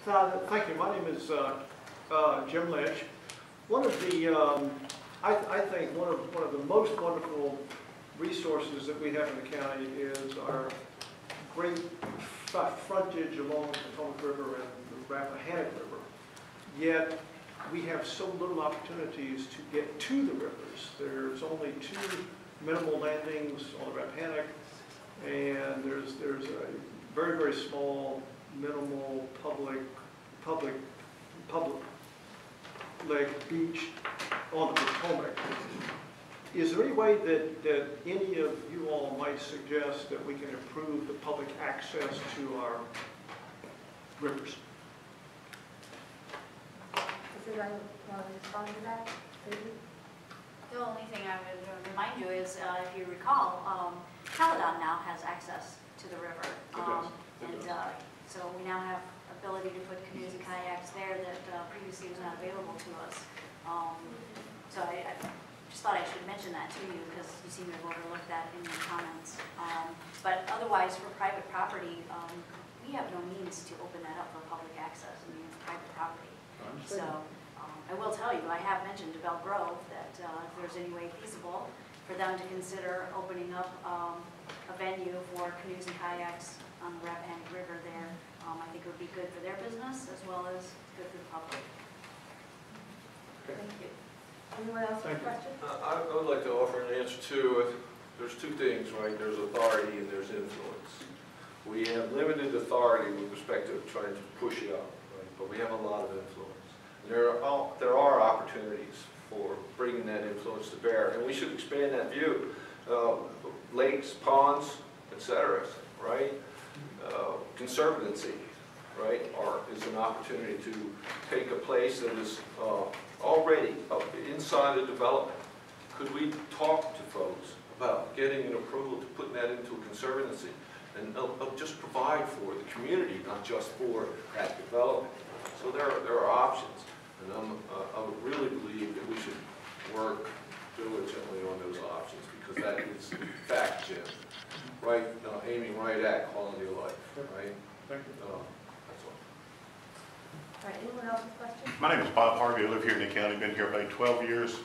Thank you. My name is Jim Lynch. One of the, I think one of the most wonderful resources that we have in the county is our great frontage along the Potomac River and the Rappahannock River. Yet we have so little opportunities to get to the rivers. There's only 2 minimal landings on the Rappahannock, and there's a very, very small minimal public lake beach on the Potomac. Is there any way that any of you all might suggest that we can improve the public access to our rivers? Does anyone want to respond to that? The only thing I would remind you is, if you recall, Caledon now has access to the river. So we now have ability to put canoes and kayaks there that previously was not available to us. So I just thought I should mention that to you because you seem to have overlooked that in your comments. But otherwise, for private property, we have no means to open that up for public access. I mean, it's private property. So I will tell you, I have mentioned to Bell Grove that if there's any way feasible for them to consider opening up a venue for canoes and kayaks on the Rappahannock River there, I think it would be good for their business as well as good for the public. Thank you. Anyone else have a question? I would like to offer an answer to, there's 2 things, right? There's authority and there's influence. We have limited authority with respect to trying to push it up, right? But we have a lot of influence. There are opportunities for bringing that influence to bear, and we should expand that view. Lakes, ponds, etc., right? Conservancy, right, is an opportunity to take a place that is already inside a development. Could we talk to folks about getting an approval to putting that into a conservancy and just provide for the community, not just for that development? So there are options, and I would really believe that we should work diligently on those options because that is fact, Jim. Right, aiming right at quality of life, right? Thank you. That's all. All right, anyone else with questions? My name is Bob Harvey. I live here in the county, been here about 12 years.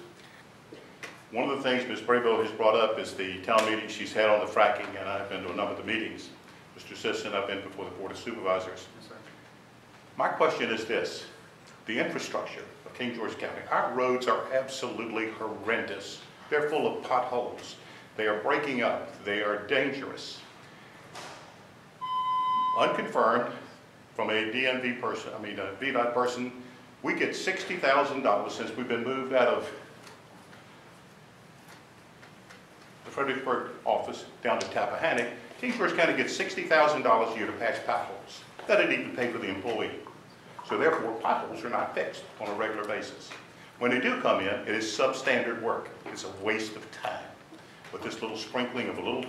One of the things Ms. Brabo has brought up is the town meeting she's had on the fracking, and I've been to a number of the meetings. Mr. Sisson, I've been before the Board of Supervisors. Yes, sir. My question is this: the infrastructure of King George County, our roads are absolutely horrendous. They're full of potholes. They are breaking up. They are dangerous. Unconfirmed, from a DMV person, a VDOT person, we get $60,000 since we've been moved out of the Fredericksburg office down to Tappahannock. King George County gets $60,000 a year to patch potholes. That didn't even pay for the employee. So therefore, potholes are not fixed on a regular basis. When they do come in, it is substandard work. It's a waste of time. With this little sprinkling of a little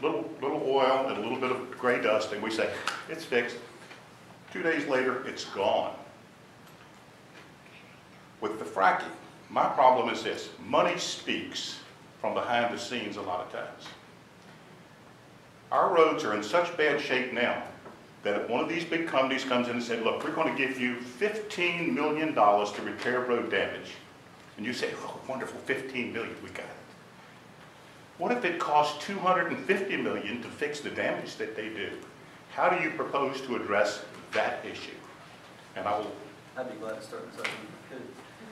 oil and a little bit of gray dust, and we say, it's fixed. 2 days later, it's gone. With the fracking, my problem is this: money speaks from behind the scenes a lot of times. Our roads are in such bad shape now that if one of these big companies comes in and said, look, we're going to give you $15 million to repair road damage, and you say, oh, wonderful, $15 million, we got it. What if it costs $250 million to fix the damage that they do? How do you propose to address that issue? And I'd be glad to start this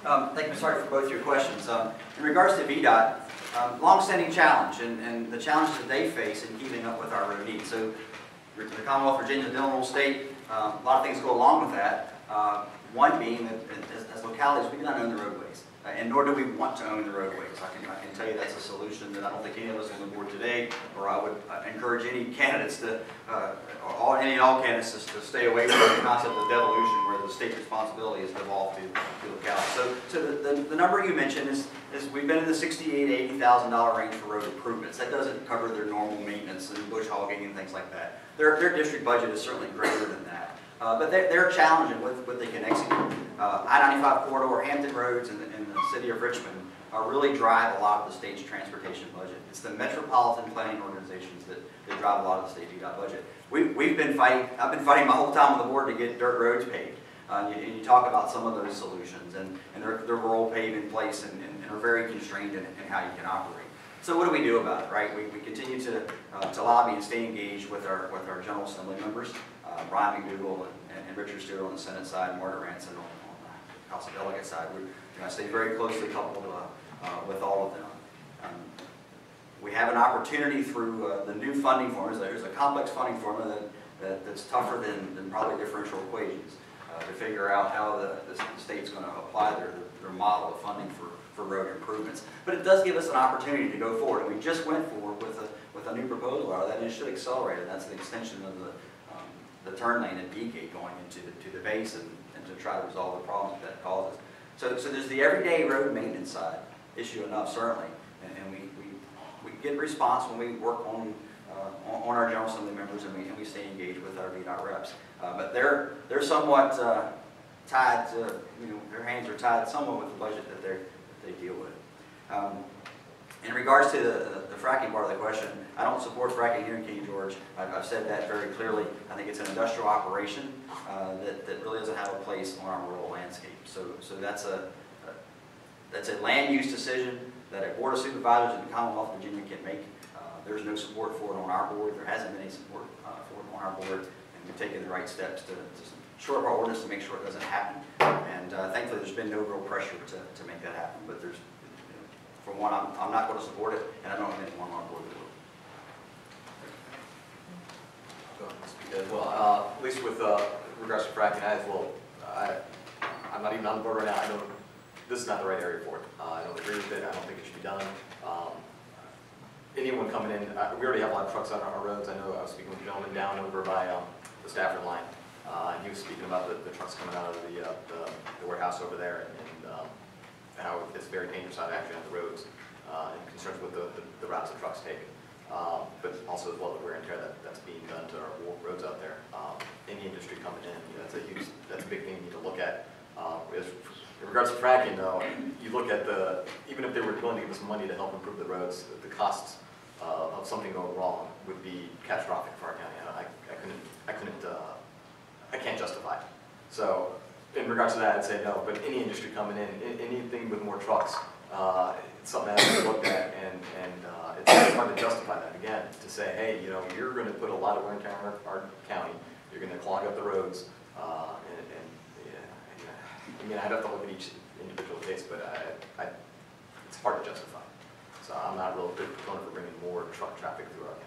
up. Thank you, Mr. Hardy, for both your questions. In regards to VDOT, long-standing challenge, and the challenges that they face in keeping up with our road needs. So, the Commonwealth of Virginia, Dillon State, a lot of things go along with that. One being that as localities, we do not own the roadways, and nor do we want to own the roadways. I can tell you that's a solution that I don't think any of us on the board today, or I would encourage any candidates to, any and all candidates to stay away from the concept of devolution, where the state's responsibility is devolved to localities. So the number you mentioned is we've been in the $68,000 to $80,000 range for road improvements. That doesn't cover their normal maintenance and bush hogging and things like that. Their district budget is certainly greater than that. But they're challenging with what they can execute. I-95 corridor, Hampton roads, and the city of Richmond really drive a lot of the state's transportation budget. It's the metropolitan planning organizations that drive a lot of the state VDOT budget. I've been fighting my whole time on the board to get dirt roads paved. And you talk about some of those solutions, and they're rural paved in place and are very constrained in how you can operate. So what do we do about it, right? We continue to lobby and stay engaged with our General Assembly members, Brian McDougall and Richard Stewart on the Senate side, and Margaret Ranson on the House of Delegates side. We stay very closely coupled with all of them. We have an opportunity through the new funding formulas. There's a complex funding formula that's tougher than probably differential equations to figure out how the state's going to apply their model of funding for road improvements. But it does give us an opportunity to go forward, and we just went forward with a new proposal out of that, and it should accelerate it. That's the extension of the turn lane at D-Gate going into the base and to try to resolve the problems that causes. So there's the everyday road maintenance side issue enough, certainly, and we get response when we work on our General Assembly members, and we stay engaged with our VDOT reps. But they're somewhat tied to, their hands are tied somewhat with the budget that they deal with. In regards to the fracking part of the question, I don't support fracking here in King George. I've said that very clearly. I think it's an industrial operation that really doesn't have a place on our rural landscape. So that's a land use decision that a Board of Supervisors in the Commonwealth of Virginia can make. There's no support for it on our board. There hasn't been any support for it on our board, and we've taken the right steps to shore up our ordinance to make sure it doesn't happen. And thankfully, there's been no real pressure to make that happen. But there's, for one, I'm not going to support it, and I don't think anyone on our board will. Go ahead and speak as well. At least with regards to fracking, I'm not even on the board right now. I know this is not the right area for it. I don't agree with it. I don't think it should be done. Anyone coming in, we already have a lot of trucks on our roads. I know I was speaking with a gentleman down over by the Stafford line, and he was speaking about the trucks coming out of the warehouse over there, and how it's very dangerous out actually on the roads, and concerns with the routes the trucks take. But also as well the wear and tear that's being done to our roads out there. Any industry coming in, that's a big thing you need to look at. In regards to fracking, though, you look at even if they were willing to give us money to help improve the roads, the costs of something going wrong would be catastrophic for our county. I can't justify it. So in regards to that, I'd say no. But any industry coming in, anything with more trucks, it's something that has to be looked at, and it's hard to justify that again. To say, hey, you're going to put a lot of wear and tear on our county. You're going to clog up the roads. I'd have to look at each individual case, but it's hard to justify. So I'm not a real big proponent for bringing more truck traffic through our county.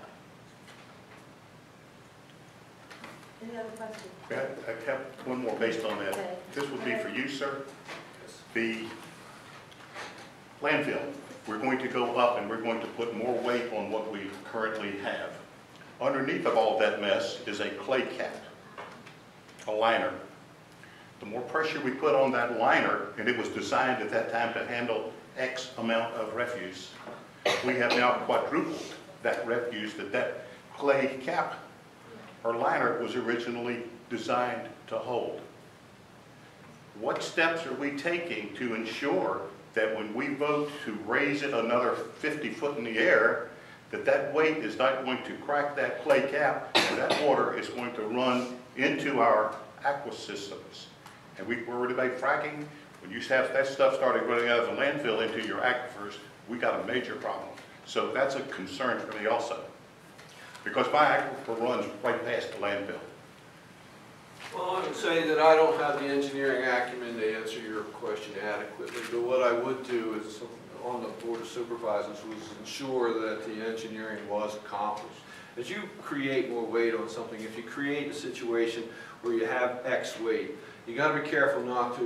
Any other questions? I have one more based on that. Okay. This would be for you, sir. The landfill, we're going to go up and we're going to put more weight on what we currently have. Underneath of all that mess is a clay cap, a liner. The more pressure we put on that liner, and it was designed at that time to handle X amount of refuse, we have now quadrupled that refuse that clay cap or liner was originally designed to hold. What steps are we taking to ensure that when we vote to raise it another 50 foot in the air, that weight is not going to crack that clay cap, and that water is going to run into our aqua systems? And we're worried about fracking. When you have that stuff started running out of the landfill into your aquifers, we got a major problem. So that's a concern for me also, because my aquifer runs right past the landfill. Well, I would say that I don't have the engineering acumen to answer your question adequately, but what I would do is, on the Board of Supervisors, was ensure that the engineering was accomplished. As you create more weight on something, if you create a situation where you have X weight, you got to be careful not to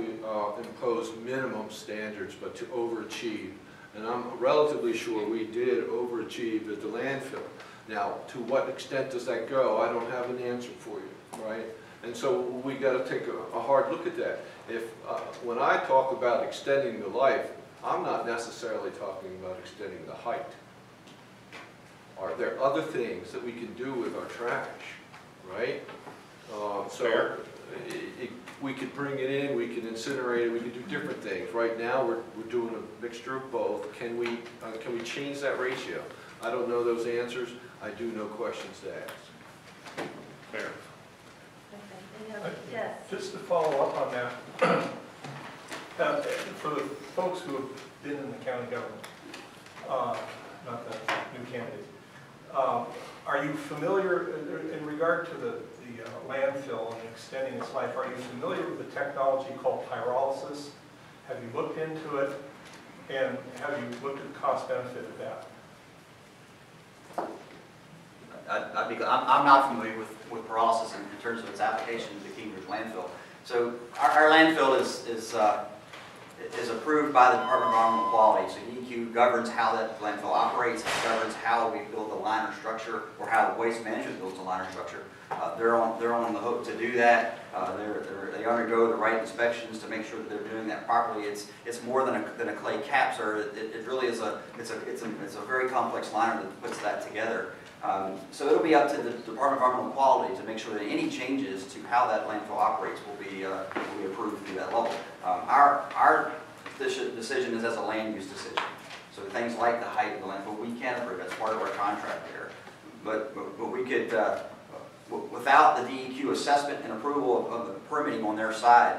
impose minimum standards, but to overachieve. And I'm relatively sure we did overachieve at the landfill. Now, to what extent does that go? I don't have an answer for you, right? And so we got to take a hard look at that. When I talk about extending the life, I'm not necessarily talking about extending the height. Are there other things that we can do with our trash, right? We could bring it in, we could incinerate it, we could do different things. Right now, we're doing a mixture of both. Can we change that ratio? I don't know those answers. I do know questions to ask. Fair. Okay. Yes. Just to follow up on that, for the folks who have been in the county government, not the new candidates, are you familiar, in regard to the landfill and extending its life, are you familiar with the technology called pyrolysis? Have you looked into it? And have you looked at the cost benefit of that? I'm not familiar with pyrolysis in terms of its application to the King George landfill. So our landfill is approved by the Department of Environmental Quality. So DEQ governs how that landfill operates, it governs how we build the liner structure, or how waste management builds the liner structure. They're on the hook to do that. They undergo the right inspections to make sure that they're doing that properly. It's more than a clay cap, sir. It really is it's a very complex liner that puts that together. So it'll be up to the Department of Environmental Quality to make sure that any changes to how that landfill operates will be approved through that level. Our decision is as a land use decision. So things like the height of the landfill, we can approve. That's part of our contract there. But we could, without the DEQ assessment and approval of the permitting on their side,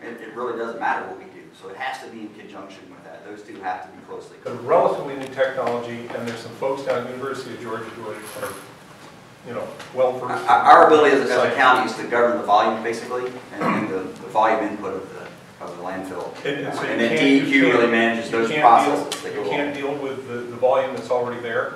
it really doesn't matter what we do. So it has to be in conjunction with that. Those two have to be closely The coupled. relatively new technology, and there's some folks down at the University of Georgia who are, well versed. Our ability as a county is to govern the volume, basically, and the volume input of the landfill. And, so and then DEQ really manages those processes. You can't deal with the volume that's already there.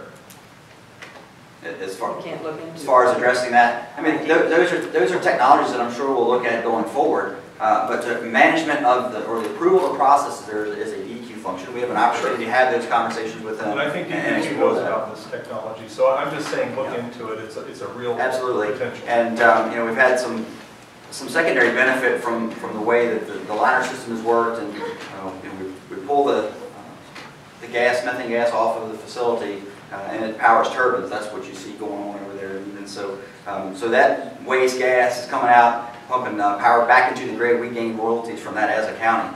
As far as addressing that, I mean, those are technologies that I'm sure we'll look at going forward. But the management of the approval of the process there is a DEQ function. We have an opportunity to have those conversations with them. And I think DEQ knows about this technology. So I'm just saying, look into it. It's a real potential. And we've had some secondary benefit from the way that the liner system has worked, and we pull the methane gas off of the facility, and it powers turbines. That's what you see going on over there. And so that waste gas is coming out, pumping power back into the grid. We gain royalties from that as a county.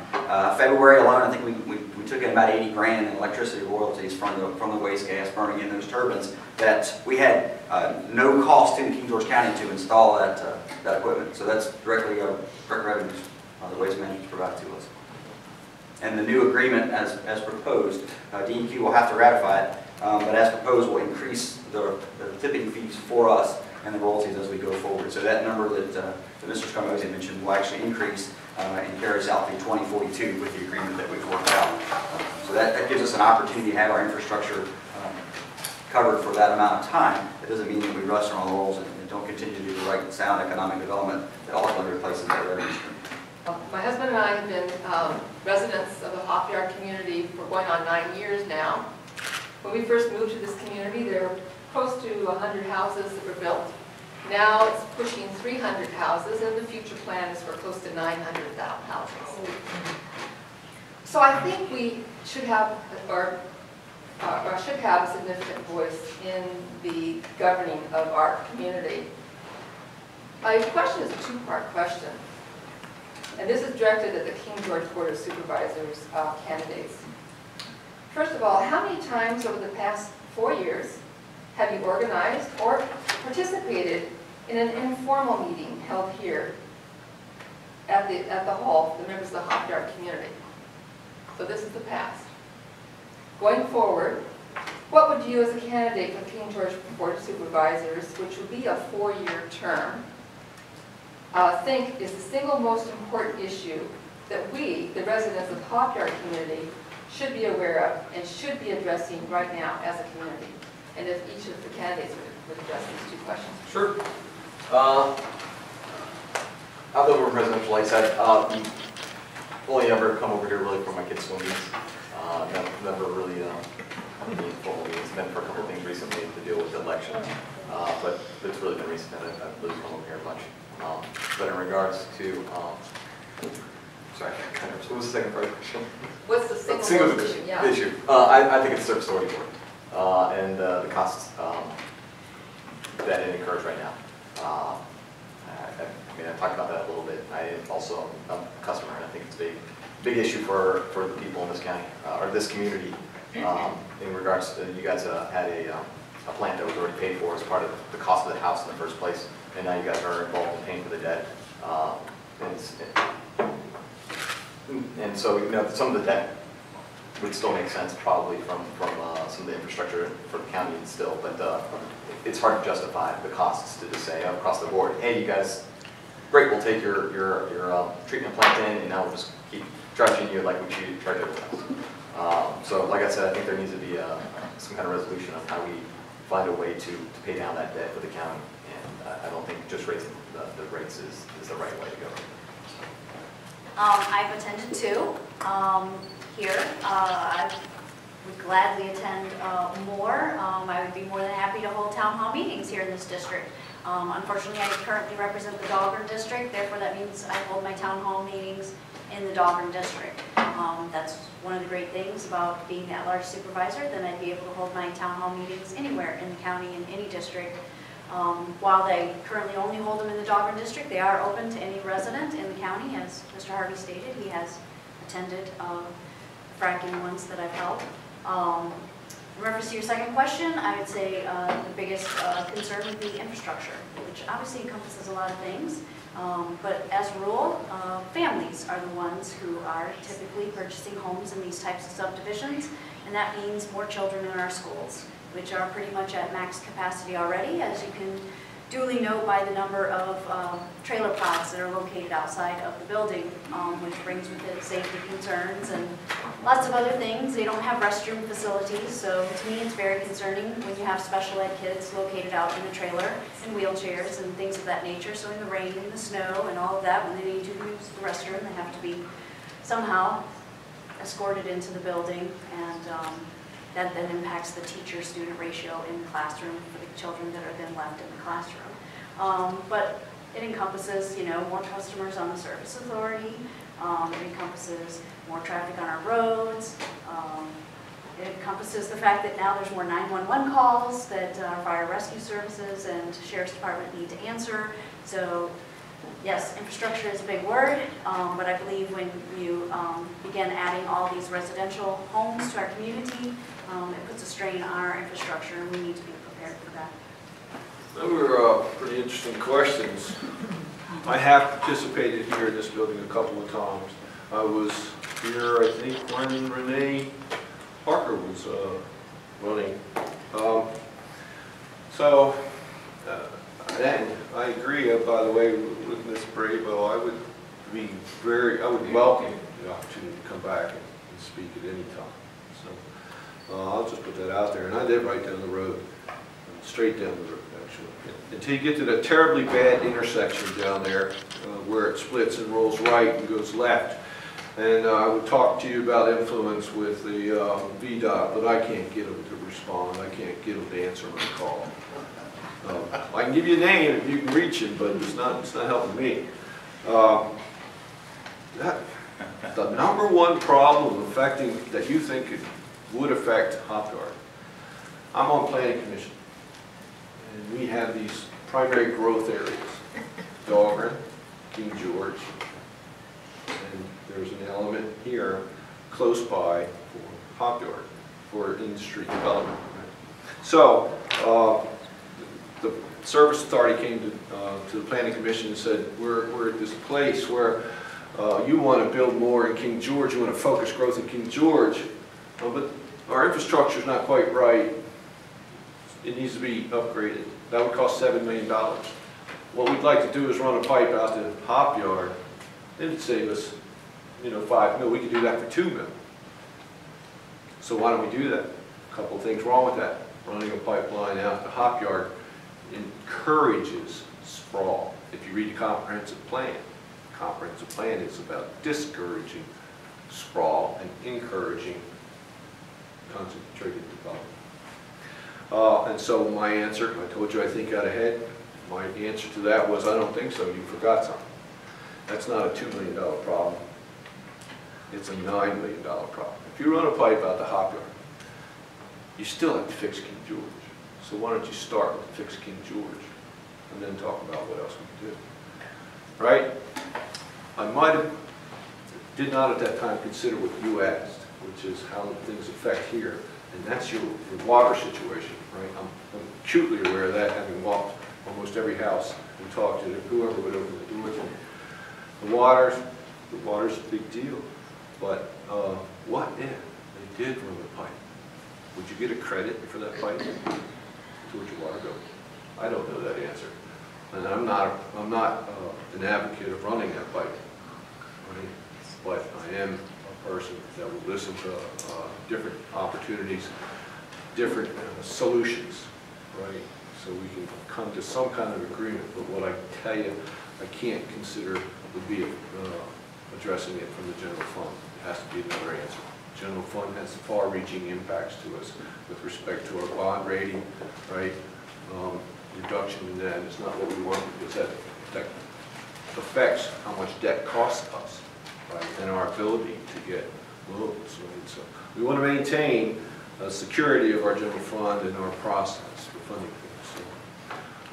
February alone, I think we took in about 80 grand in electricity royalties from the waste gas burning in those turbines that we had no cost to King George County to install that equipment. So that's direct revenues the waste management provided to us. And the new agreement, as proposed, DEQ will have to ratify it, but as proposed will increase the tipping fees for us and the royalties as we go forward. So that number that Mr. Scarmosi mentioned will actually increase and carry us out through 2042 with the agreement that we've worked out. So that gives us an opportunity to have our infrastructure covered for that amount of time. It doesn't mean that we rest on our laurels and don't continue to do the right and sound economic development that ultimately replaces that revenue stream. My husband and I have been residents of the Hopyard community for going on 9 years now. When we first moved to this community, there were close to 100 houses that were built. Now it's pushing 300 houses, and the future plan is for close to 900 houses. So I think we should have, or should have a significant voice in the governing of our community. My question is a two-part question, and this is directed at the King George Board of Supervisors candidates. First of all, how many times over the past 4 years have you organized or participated in an informal meeting held here at the hall for the members of the Hopyard community? So this is the past. Going forward, what would you as a candidate for King George Board of Supervisors, which would be a 4-year term, think is the single most important issue that we, the residents of the Hopyard community, should be aware of and should be addressing right now as a community? And if each of the candidates would address these two questions. Sure. I've lived over presidential, like I said, only ever come over here really for my kids' swim meets. Never really any informal meetings. Been for a couple of things recently to deal with the election, but it's really been recent that I've really come over here a bunch. But in regards to, sorry, what was the second part of the question? What's the single most issue? Yeah. Issue. I think it's the Surface Authority Board and the costs that it incurs right now. I mean, I talked about that a little bit. I also am a customer, and I think it's a big issue for the people in this county, or this community, in regards to, you guys had a plant that was already paid for as part of the cost of the house in the first place, and now you guys are involved in paying for the debt. And so, you know, some of the debt would still make sense probably from some of the infrastructure for the county still, but it's hard to justify the costs to just say across the board, hey, you guys, great, we'll take your treatment plant in, and now we'll just keep charging you like we charge everyone else. So like I said, I think there needs to be some kind of resolution of how we find a way to pay down that debt for the county, and I don't think just raising the rates is the right way to go. I've attended two here. I would gladly attend more. I would be more than happy to hold town hall meetings here in this district. Unfortunately, I currently represent the Dahlgren district, therefore that means I hold my town hall meetings in the Dahlgren district. That's one of the great things about being the at-large supervisor, then I'd be able to hold my town hall meetings anywhere in the county, in any district. While they currently only hold them in the Dahlgren district, they are open to any resident in the county. As Mr. Harvey stated, he has attended the fracking ones that I've held. In reference to your second question, I would say the biggest concern would be infrastructure, which obviously encompasses a lot of things. But as a rule, families are the ones who are typically purchasing homes in these types of subdivisions, and that means more children in our schools, which are pretty much at max capacity already, as you can duly note by the number of trailer pods that are located outside of the building, which brings with it safety concerns and lots of other things. They don't have restroom facilities, so to me it's very concerning when you have special ed kids located out in a trailer in wheelchairs and things of that nature. So in the rain and the snow and all of that, when they need to use the restroom, they have to be somehow escorted into the building, and that then impacts the teacher-student ratio in the classroom for the children that are then left in the classroom. But it encompasses, you know, more customers on the service authority. It encompasses more traffic on our roads. It encompasses the fact that now there's more 911 calls that our fire rescue services and sheriff's department need to answer. So yes, infrastructure is a big word, but I believe when you begin adding all these residential homes to our community, it puts a strain on our infrastructure, and we need to be prepared for that. Those were pretty interesting questions. I have participated here in this building a couple of times. I was here, I think, when Renee Parker was running. And I agree, by the way, with Ms. Brabo. I would welcome the opportunity to come back and speak at any time. So I'll just put that out there. And I live right down the road, straight down the road, actually. Until you get to that terribly bad intersection down there where it splits and rolls right and goes left. And I would talk to you about influence with the VDOT, but I can't get them to respond. I can't get them to answer my call. I can give you a name if you can reach him, but it's not helping me. The number one problem affecting that you think would affect Hopyard. I'm on planning commission, and we have these primary growth areas: Dahlgren, King George, and there's an element here close by for Hopyard for industry development. So the service authority came to the planning commission and said, we're at this place where you want to build more in King George, you want to focus growth in King George, but our infrastructure is not quite right. It needs to be upgraded. That would cost $7 million. What we'd like to do is run a pipe out to Hopyard. It'd save us, $5 million. We could do that for $2 million. So why don't we do that? A couple of things wrong with that. Running a pipeline out to Hopyard encourages sprawl. If you read the comprehensive plan is about discouraging sprawl and encouraging concentrated development. And so my answer, I told you I think out ahead, my answer to that was, I don't think so, you forgot something. That's not a $2 million problem. It's a $9 million problem. If you run a pipe out to Hopyard, you still have to fix King George. So why don't you start with fix King George and then talk about what else we can do. Right? I did not at that time consider what you asked, which is how things affect here. And that's your water situation, right? I'm acutely aware of that, having walked almost every house and talked to whoever would open the door to me. The water's a big deal. But what if they did run the pipe? Would you get a credit for that pipe towards your water bill? I don't know that answer. And I'm not an advocate of running that pipe, right? But I am a person that will listen to different opportunities, different solutions, right? So we can come to some kind of agreement. But what I tell you, I can't consider would be addressing it from the general fund. It has to be another answer. General fund has far-reaching impacts to us with respect to our bond rating, right? Reduction in that is not what we want, because that affects how much debt costs us, right? And our ability to get loans, right? So we want to maintain security of our general fund and our process for funding things. So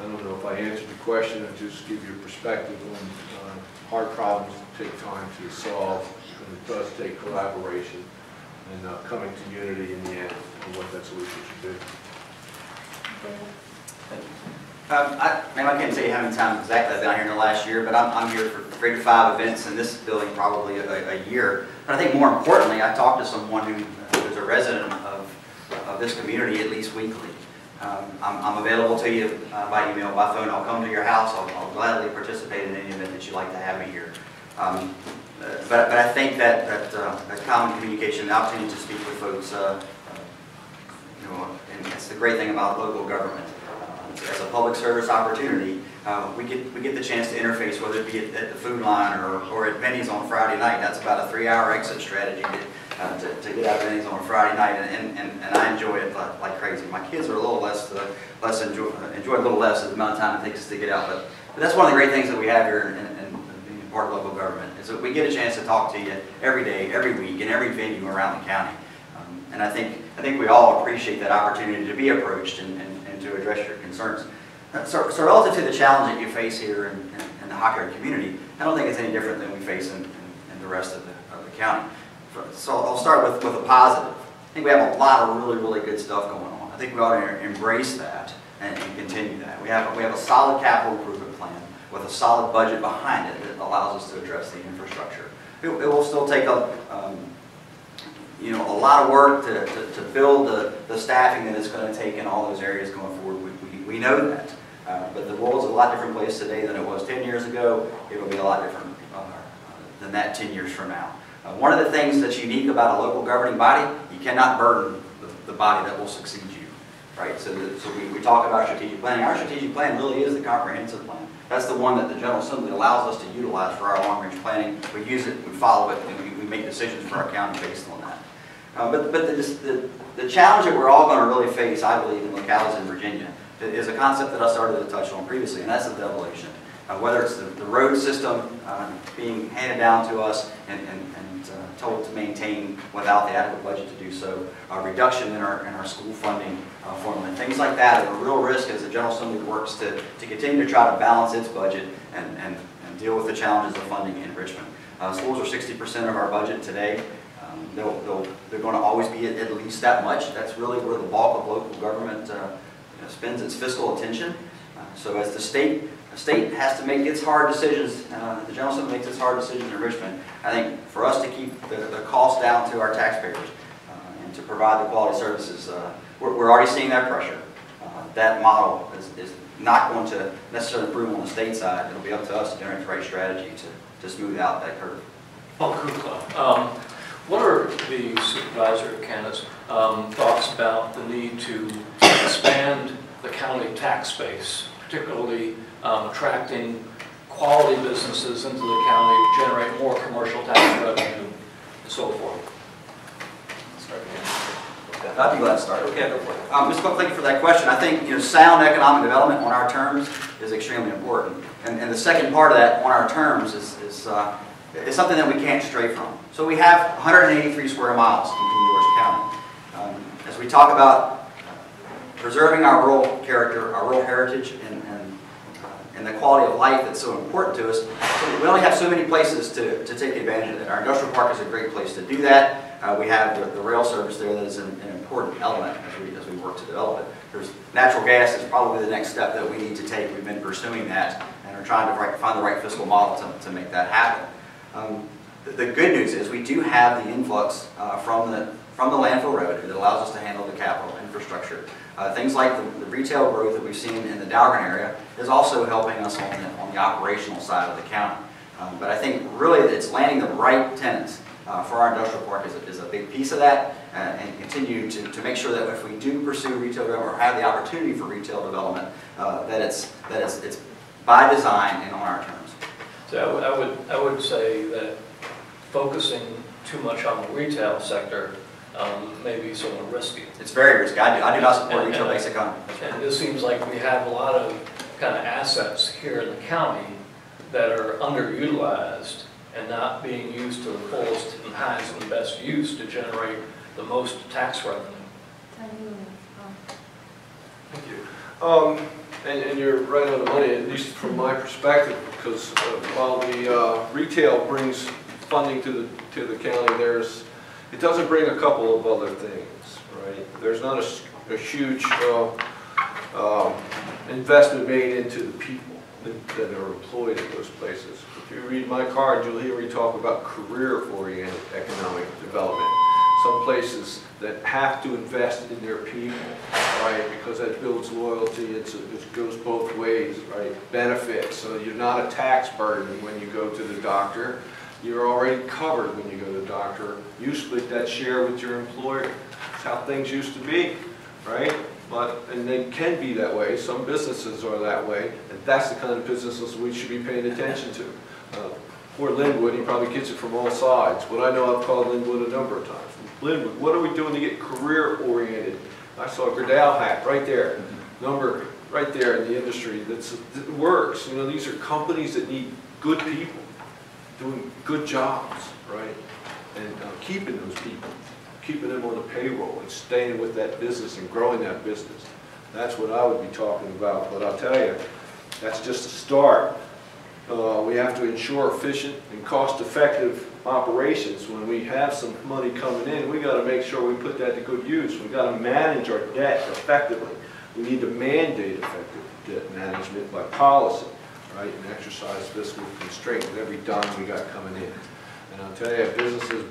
I don't know if I answered the question. I just give you a perspective on hard problems take time to solve, and it does take collaboration and coming to unity in the end on what that solution should be. I can't tell you how many times exactly I've been here in the last year, but I'm here for 3 to 5 events in this building probably a year. But I think more importantly, I talk to someone who's a resident of this community at least weekly. I'm available to you by email, by phone. I'll come to your house. I'll gladly participate in any event that you'd like to have me here. But I think that common communication, the opportunity to speak with folks, and it's the great thing about local government. As a public service opportunity, we get the chance to interface, whether it be at the food line or at Benny's on Friday night. That's about a 3-hour exit strategy to get out of Benny's on a Friday night, and I enjoy it like crazy. My kids are a little enjoy a little less the amount of time it takes us to get out, but that's one of the great things that we have here in being part of local government, is that we get a chance to talk to you every day, every week, in every venue around the county. And I think we all appreciate that opportunity to be approached and to address your concerns. So relative to the challenge that you face here in the Hopyard community, I don't think it's any different than we face in the rest of the county. So I'll start with a positive. I think we have a lot of really good stuff going on. I think we ought to embrace that and continue that. We have a solid capital improvement plan with a solid budget behind it that allows us to address the infrastructure. It will still take a lot of work to build the staffing that it's going to take in all those areas going forward. We know that. But the world's a lot different place today than it was 10 years ago. It will be a lot different than that 10 years from now. One of the things that's unique about a local governing body, you cannot burden the body that will succeed you. Right? So we talk about strategic planning. Our strategic plan really is the comprehensive plan. That's the one that the General Assembly allows us to utilize for our long-range planning. We use it, we follow it, and we make decisions for our county based on that. But the challenge that we're all going to really face, I believe, in localities in Virginia is a concept that I started to touch on previously, and that's the devolution. Whether it's the road system being handed down to us and told to maintain without the adequate budget to do so, a reduction in our school funding formula, and things like that are a real risk as the General Assembly works to continue to try to balance its budget and deal with the challenges of funding in Richmond. Schools are 60% of our budget today. They're going to always be at least that much. That's really where the bulk of local government spends its fiscal attention. So as the state has to make its hard decisions, the General Assembly makes its hard decisions in Richmond, I think for us to keep the cost down to our taxpayers and to provide the quality services, we're already seeing that pressure. That model is not going to necessarily improve on the state side. It'll be up to us to generate the right strategy to smooth out that curve. Paul Kukla. What are the supervisor candidates' thoughts about the need to expand the county tax base, particularly attracting quality businesses into the county, generate more commercial tax revenue, and so forth? I'd be glad to start. Okay, go for it. Ms. Cook, thank you for that question. I think sound economic development on our terms is extremely important. And the second part of that, on our terms, is something that we can't stray from. So we have 183 square miles in King George County. As we talk about preserving our rural character, our rural heritage, and the quality of life that's so important to us, we only have so many places to take advantage of that. Our industrial park is a great place to do that. We have the rail service there that is an important element as we work to develop it. Natural gas is probably the next step that we need to take. We've been pursuing that and are trying to find the right fiscal model to make that happen. the good news is we do have the influx from the landfill road that allows us to handle the capital infrastructure. Things like the retail growth that we've seen in the Dalgren area is also helping us on the operational side of the county. But I think really it's landing the right tenants for our industrial park is a big piece of that, and continue to make sure that if we do pursue retail development or have the opportunity for retail development, that it's by design and on our terms. So I would say that focusing too much on the retail sector may be somewhat risky. It's very risky. I do not support retail-based economy. And this seems like we have a lot of kind of assets here in the county that are underutilized and not being used to the fullest and highest and best use to generate the most tax revenue. Thank you. And you're right on the money, at least from my perspective, because while the retail brings funding to the county, it doesn't bring a couple of other things, right? There's not a huge investment made into the people that are employed in those places. If you read my card, you'll hear me talk about career-oriented economic development. Some places that have to invest in their people, right? Because that builds loyalty. It goes both ways, right? Benefits. So you're not a tax burden when you go to the doctor. You're already covered when you go to the doctor. You split that share with your employer. That's how things used to be, right? And they can be that way. Some businesses are that way, and that's the kind of businesses we should be paying attention to. Poor Linwood, he probably gets it from all sides. But I know I've called Linwood a number of times. Linwood, what are we doing to get career-oriented? I saw a Gerdau hat right there, number right there in the industry that works. You know, these are companies that need good people doing good jobs, right? And keeping those people, keeping them on the payroll and staying with that business and growing that business. That's what I would be talking about. But I'll tell you, that's just a start. We have to ensure efficient and cost-effective operations. When we have some money coming in, we got to make sure we put that to good use. We got to manage our debt effectively. We need to mandate effective debt management by policy, right, and exercise fiscal constraint with every dime we got coming in. And I'll tell you, businesses,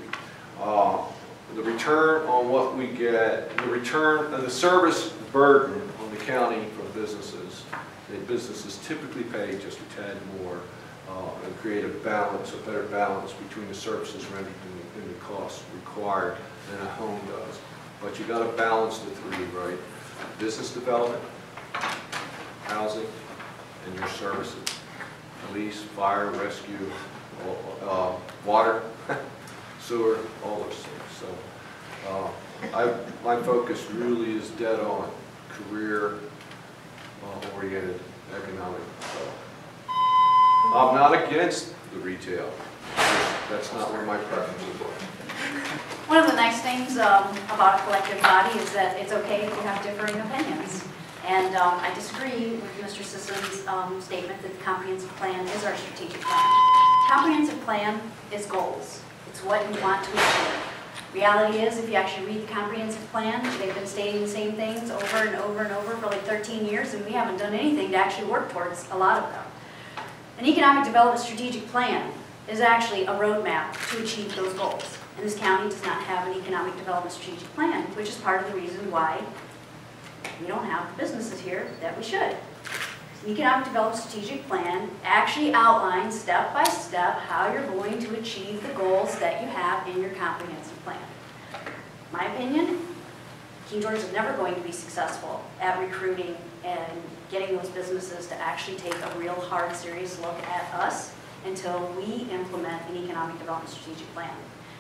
the return on what we get, the return and the service burden on the county from businesses, businesses typically pay just a tad more and create a balance, a better balance between the services rendered and the costs required than a home does. But you got to balance the three, right? Business development, housing, and your services. Police, fire, rescue, water, sewer, all those things. So my focus really is dead on career-oriented economic development. I'm not against the retail. That's not where my preferences are. One of the nice things about a collective body is that it's okay if you have differing opinions. And I disagree with Mr. Sisson's statement that the comprehensive plan is our strategic plan. Comprehensive plan is goals. It's what you want to achieve. Reality is, if you actually read the comprehensive plan, they've been stating the same things over and over and over for like 13 years, and we haven't done anything to actually work towards a lot of them. An economic development strategic plan is actually a roadmap to achieve those goals. And this county does not have an economic development strategic plan, which is part of the reason why we don't have the businesses here that we should. The economic development strategic plan actually outlines step by step how you're going to achieve the goals that you have in your comprehensive plan. My opinion, King George is never going to be successful at recruiting and getting those businesses to actually take a real hard, serious look at us until we implement an economic development strategic plan.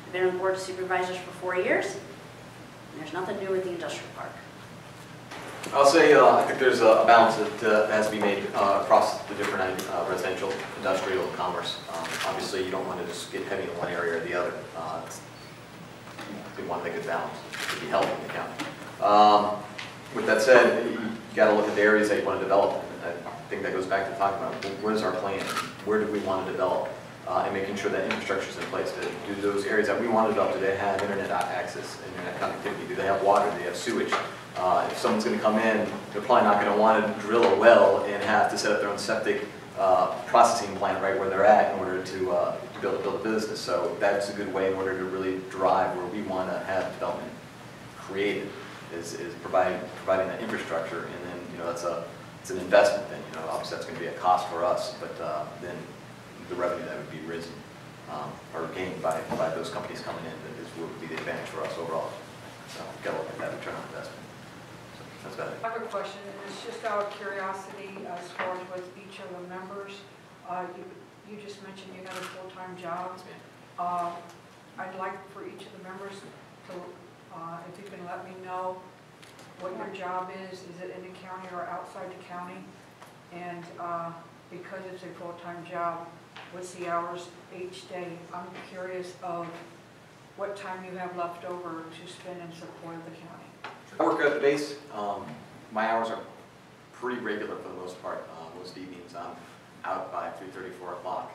I've been on the board of supervisors for 4 years, and there's nothing new with the industrial park. I'll say I think there's a balance that has to be made across the different residential, industrial, and commerce. Obviously, you don't want to just get heavy in one area or the other. We want to make a balance to be healthy in the county. With that said, you got to look at the areas that you want to develop. I think that goes back to talking about what is our plan, where do we want to develop, and making sure that infrastructure is in place. Do those areas that we want to develop, do they have internet access, internet connectivity? Do they have water? Do they have sewage? If someone's going to come in, they're probably not going to want to drill a well and have to set up their own septic processing plant right where they're at in order to to be able to build a business. So that's a good way in order to really drive where we want to have development created, is providing that infrastructure. And then, you know, it's an investment then, you know, obviously that's going to be a cost for us, but then the revenue that would be risen or gained by those companies coming in would be the advantage for us overall. So we've got to look at that return on investment. So that's about it. I have a question, and it's just out of curiosity as far as with each of the members. You just mentioned you had a full-time job. Yes, ma'am. I'd like for each of the members to, if you can let me know what your job is it in the county or outside the county? And because it's a full-time job, what's the hours each day? I'm curious of what time you have left over to spend in support of the county. I work at the base. My hours are pretty regular for the most part. Most evenings I'm out by 3:30, 4 o'clock,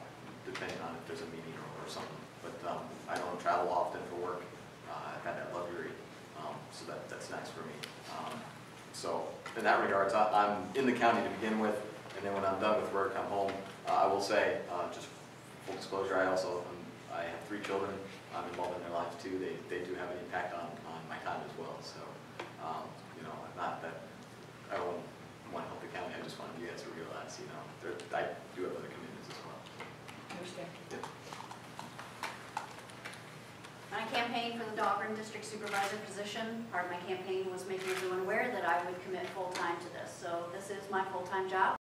depending on if there's a meeting or something. But I don't travel often for work. I've had that luxury, so that's nice for me. So in that regards, I'm in the county to begin with, and then when I'm done with work, I'm home. I will say, just full disclosure, I have 3 children. I'm involved in their lives too. They do have an impact on my time as well. So, you know, not that I don't want to help the county. I just want you guys to realize, you know, I do have other commitments as well. Understand? Yeah. When I campaigned for the Dahlgren District Supervisor position, part of my campaign was making everyone aware that I would commit full-time to this. So this is my full-time job.